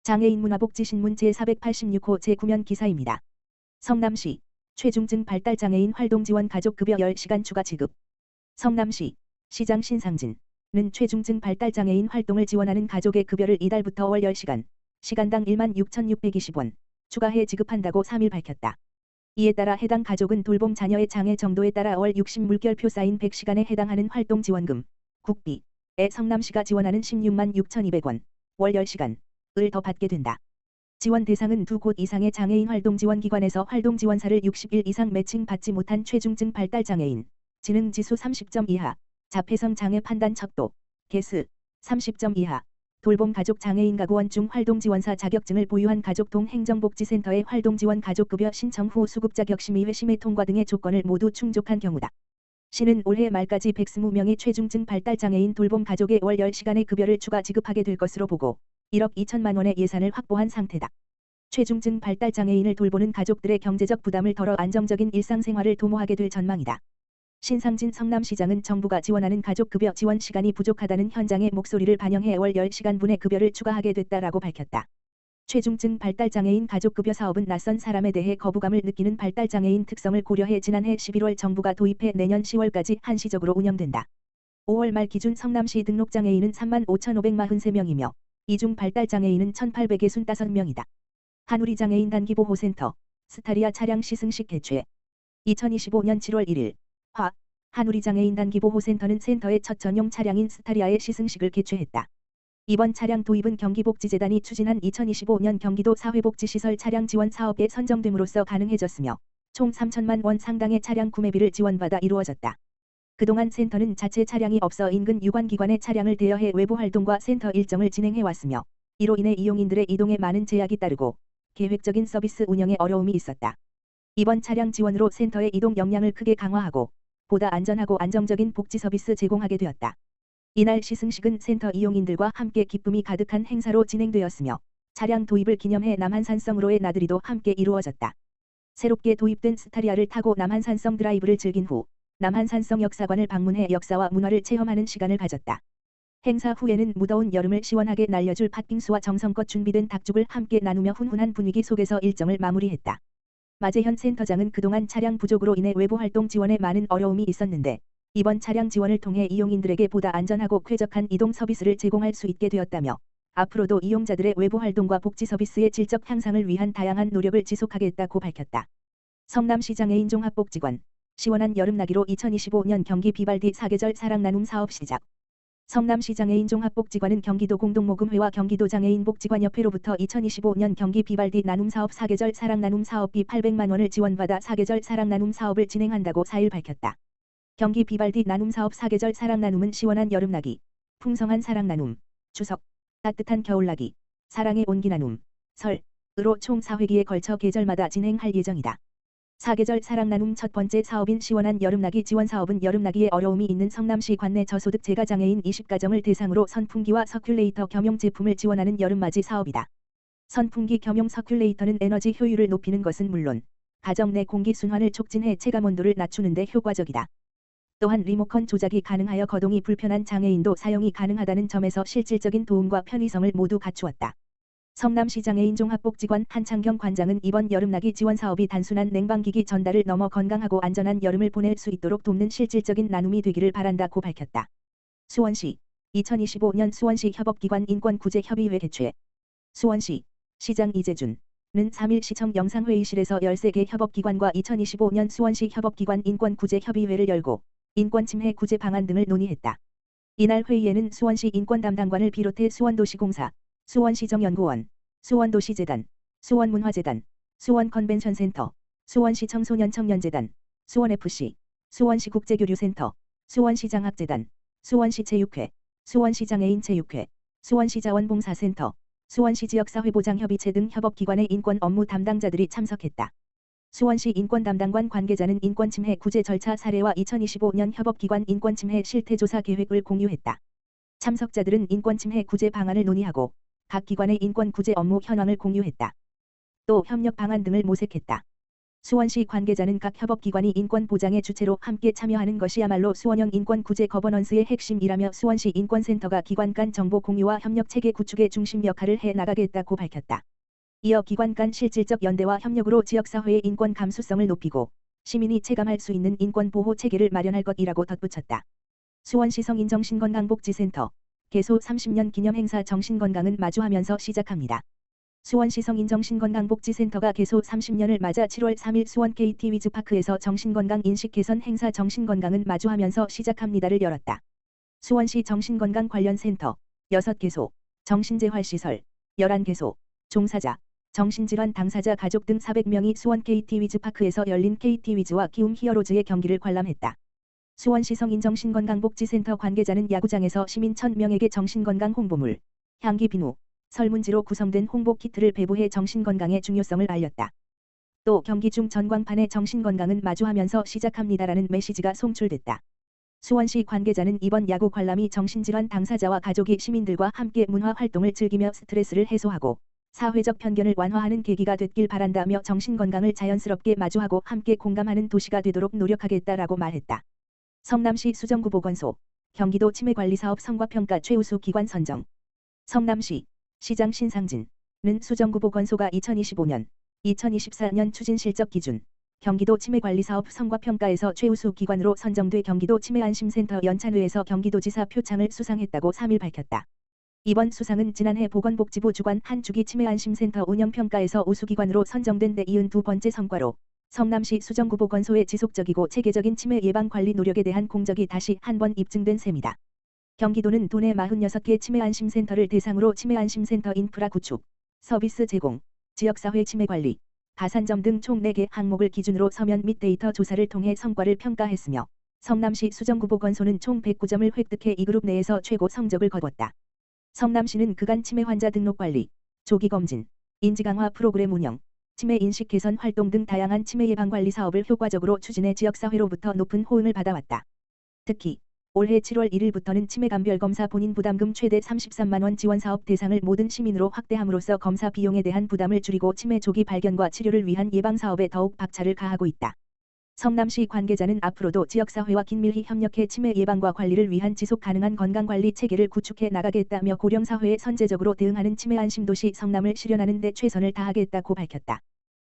장애인 문화복지신문 제486호 제9면 기사입니다. 성남시 최중증 발달장애인 활동지원 가족급여 10시간 추가 지급. 성남시 시장 신상진는 최중증 발달장애인 활동을 지원하는 가족의 급여를 이달부터 월 10시간, 시간당 16,620원 추가해 지급한다고 3일 밝혔다. 이에 따라 해당 가족은 돌봄 자녀의 장애 정도에 따라 월 60물결표 쌓인 100시간에 해당하는 활동지원금, 국비에 성남시가 지원하는 16만 6,200원, 월 10시간 을 더 받게 된다. 지원 대상은 2곳 이상의 장애인 활동지원기관에서 활동지원사를 60일 이상 매칭 받지 못한 최중증 발달장애인, 지능지수 30점 이하, 자폐성 장애 판단 척도, 개스 30점 이하, 돌봄 가족 장애인 가구원 중 활동지원사 자격증을 보유한 가족동 행정복지센터의 활동지원 가족급여 신청 후 수급자 격심의회 심의 통과 등의 조건을 모두 충족한 경우다. 시는 올해 말까지 120명의 최중증 발달장애인 돌봄 가족의 월 10시간의 급여를 추가 지급하게 될 것으로 보고 1억 2천만 원의 예산을 확보한 상태다. 최중증 발달장애인을 돌보는 가족들의 경제적 부담을 덜어 안정적인 일상생활을 도모하게 될 전망이다. 신상진 성남시장은 정부가 지원하는 가족급여 지원 시간이 부족하다는 현장의 목소리를 반영해 월 10시간분의 급여를 추가하게 됐다라고 밝혔다. 최중증 발달장애인 가족급여 사업은 낯선 사람에 대해 거부감을 느끼는 발달장애인 특성을 고려해 지난해 11월 정부가 도입해 내년 10월까지 한시적으로 운영된다. 5월 말 기준 성남시 등록장애인은 35,543명이며 이 중 발달장애인은 1,865명이다. 한우리장애인 단기보호센터 스타리아 차량 시승식 개최. 2025년 7월 1일 한우리장애인 단기보호센터는 센터의 첫 전용 차량인 스타리아의 시승식을 개최했다. 이번 차량 도입은 경기복지재단이 추진한 2025년 경기도 사회복지시설 차량 지원 사업에 선정됨으로써 가능해졌으며 총 3천만 원 상당의 차량 구매비를 지원받아 이루어졌다. 그동안 센터는 자체 차량이 없어 인근 유관기관의 차량을 대여해 외부 활동과 센터 일정을 진행해왔으며 이로 인해 이용인들의 이동에 많은 제약이 따르고 계획적인 서비스 운영에 어려움이 있었다. 이번 차량 지원으로 센터의 이동 역량을 크게 강화하고 보다 안전하고 안정적인 복지 서비스 제공하게 되었다. 이날 시승식은 센터 이용인들과 함께 기쁨이 가득한 행사로 진행되었으며 차량 도입을 기념해 남한산성으로의 나들이도 함께 이루어졌다. 새롭게 도입된 스타리아를 타고 남한산성 드라이브를 즐긴 후 남한산성 역사관을 방문해 역사와 문화를 체험하는 시간을 가졌다. 행사 후에는 무더운 여름을 시원하게 날려줄 팥빙수와 정성껏 준비된 닭죽을 함께 나누며 훈훈한 분위기 속에서 일정을 마무리했다. 마재현 센터장은 그동안 차량 부족으로 인해 외부 활동 지원에 많은 어려움이 있었는데 이번 차량 지원을 통해 이용인들에게 보다 안전하고 쾌적한 이동 서비스를 제공할 수 있게 되었다며 앞으로도 이용자들의 외부 활동과 복지 서비스의 질적 향상을 위한 다양한 노력을 지속하겠다고 밝혔다. 성남시 장애인 종합복지관 시원한 여름나기로 2025년 경기 비발디 사계절 사랑나눔 사업 시작. 성남시 장애인 종합복지관은 경기도 공동모금회와 경기도 장애인복지관협회로부터 2025년 경기 비발디 나눔 사업 사계절 사랑나눔 사업비 800만 원을 지원받아 사계절 사랑나눔 사업을 진행한다고 4일 밝혔다. 경기 비발디 나눔 사업 사계절 사랑나눔은 시원한 여름나기, 풍성한 사랑나눔, 추석, 따뜻한 겨울나기, 사랑의 온기나눔, 설으로 총 4회기에 걸쳐 계절마다 진행할 예정이다. 사계절 사랑나눔 첫 번째 사업인 시원한 여름나기 지원사업은 여름나기에 어려움이 있는 성남시 관내 저소득 재가장애인 20가정을 대상으로 선풍기와 서큘레이터 겸용 제품을 지원하는 여름맞이 사업이다. 선풍기 겸용 서큘레이터는 에너지 효율을 높이는 것은 물론 가정 내 공기순환을 촉진해 체감온도를 낮추는 데 효과적이다. 또한 리모컨 조작이 가능하여 거동이 불편한 장애인도 사용이 가능하다는 점에서 실질적인 도움과 편의성을 모두 갖추었다. 성남시 장애인 종합복지관 한창경 관장은 이번 여름나기 지원 사업이 단순한 냉방기기 전달을 넘어 건강하고 안전한 여름을 보낼 수 있도록 돕는 실질적인 나눔이 되기를 바란다고 밝혔다. 수원시 2025년 수원시 협업기관 인권구제협의회 개최. 수원시 시장 이재준은 3일 시청 영상회의실에서 13개 협업기관과 2025년 수원시 협업기관 인권구제협의회를 열고 인권침해 구제 방안 등을 논의했다. 이날 회의에는 수원시 인권담당관을 비롯해 수원도시공사, 수원시정연구원, 수원도시재단, 수원문화재단, 수원컨벤션센터, 수원시 청소년청년재단, 수원FC, 수원시 국제교류센터, 수원시 장학재단, 수원시 체육회, 수원시 장애인체육회, 수원시 자원봉사센터, 수원시 지역사회보장협의체 등 협업기관의 인권 업무 담당자들이 참석했다. 수원시 인권담당관 관계자는 인권침해 구제 절차 사례와 2025년 협업기관 인권침해 실태조사 계획을 공유했다. 참석자들은 인권침해 구제 방안을 논의하고 각 기관의 인권 구제 업무 현황을 공유했다. 또 협력 방안 등을 모색했다. 수원시 관계자는 각 협업기관이 인권 보장의 주체로 함께 참여하는 것이야말로 수원형 인권 구제 거버넌스의 핵심이라며 수원시 인권센터가 기관 간 정보 공유와 협력 체계 구축의 중심 역할을 해 나가겠다고 밝혔다. 이어 기관 간 실질적 연대와 협력으로 지역사회의 인권 감수성을 높이고 시민이 체감할 수 있는 인권 보호 체계를 마련할 것이라고 덧붙였다. 수원시 성인정신건강복지센터 개소 30년 기념 행사 정신건강은 마주하면서 시작합니다. 수원시 성인정신건강복지센터가 개소 30년을 맞아 7월 3일 수원 KT 위즈파크에서 정신건강 인식 개선 행사 정신건강은 마주하면서 시작합니다를 열었다. 수원시 정신건강 관련 센터 6개소, 정신재활시설 11개소, 종사자, 정신질환 당사자 가족 등 400명이 수원 KT 위즈파크에서 열린 KT 위즈와 키움 히어로즈의 경기를 관람했다. 수원시 성인정신건강복지센터 관계자는 야구장에서 시민 1000명에게 정신건강 홍보물, 향기 비누, 설문지로 구성된 홍보 키트를 배부해 정신건강의 중요성을 알렸다. 또 경기 중 전광판에 정신건강은 마주하면서 시작합니다라는 메시지가 송출됐다. 수원시 관계자는 이번 야구 관람이 정신질환 당사자와 가족이 시민들과 함께 문화 활동을 즐기며 스트레스를 해소하고 사회적 편견을 완화하는 계기가 됐길 바란다며 정신건강을 자연스럽게 마주하고 함께 공감하는 도시가 되도록 노력하겠다라고 말했다. 성남시 수정구보건소 경기도 치매관리사업 성과평가 최우수 기관 선정. 성남시 시장 신상진은 수정구보건소가 2025년, 2024년 추진 실적 기준 경기도 치매관리사업 성과평가에서 최우수 기관으로 선정돼 경기도 치매안심센터 연찬회에서 경기도지사 표창을 수상했다고 3일 밝혔다. 이번 수상은 지난해 보건복지부 주관 한주기 치매안심센터 운영평가에서 우수기관으로 선정된 데 이은 두 번째 성과로 성남시 수정구보건소의 지속적이고 체계적인 치매 예방 관리 노력에 대한 공적이 다시 한번 입증된 셈이다. 경기도는 도내 46개 치매안심센터를 대상으로 치매안심센터 인프라 구축, 서비스 제공, 지역사회 치매관리, 가산점 등 총 4개 항목을 기준으로 서면 및 데이터 조사를 통해 성과를 평가했으며 성남시 수정구보건소는 총 109점을 획득해 이 그룹 내에서 최고 성적을 거뒀다. 성남시는 그간 치매 환자 등록 관리, 조기 검진, 인지 강화 프로그램 운영, 치매 인식 개선 활동 등 다양한 치매 예방 관리 사업을 효과적으로 추진해 지역사회로부터 높은 호응을 받아왔다. 특히 올해 7월 1일부터는 치매 감별 검사 본인 부담금 최대 33만 원 지원 사업 대상을 모든 시민으로 확대함으로써 검사 비용에 대한 부담을 줄이고 치매 조기 발견과 치료를 위한 예방 사업에 더욱 박차를 가하고 있다. 성남시 관계자는 앞으로도 지역사회와 긴밀히 협력해 치매 예방과 관리를 위한 지속 가능한 건강관리 체계를 구축해 나가겠다며 고령사회에 선제적으로 대응하는 치매 안심도시 성남을 실현하는 데 최선을 다하겠다고 밝혔다.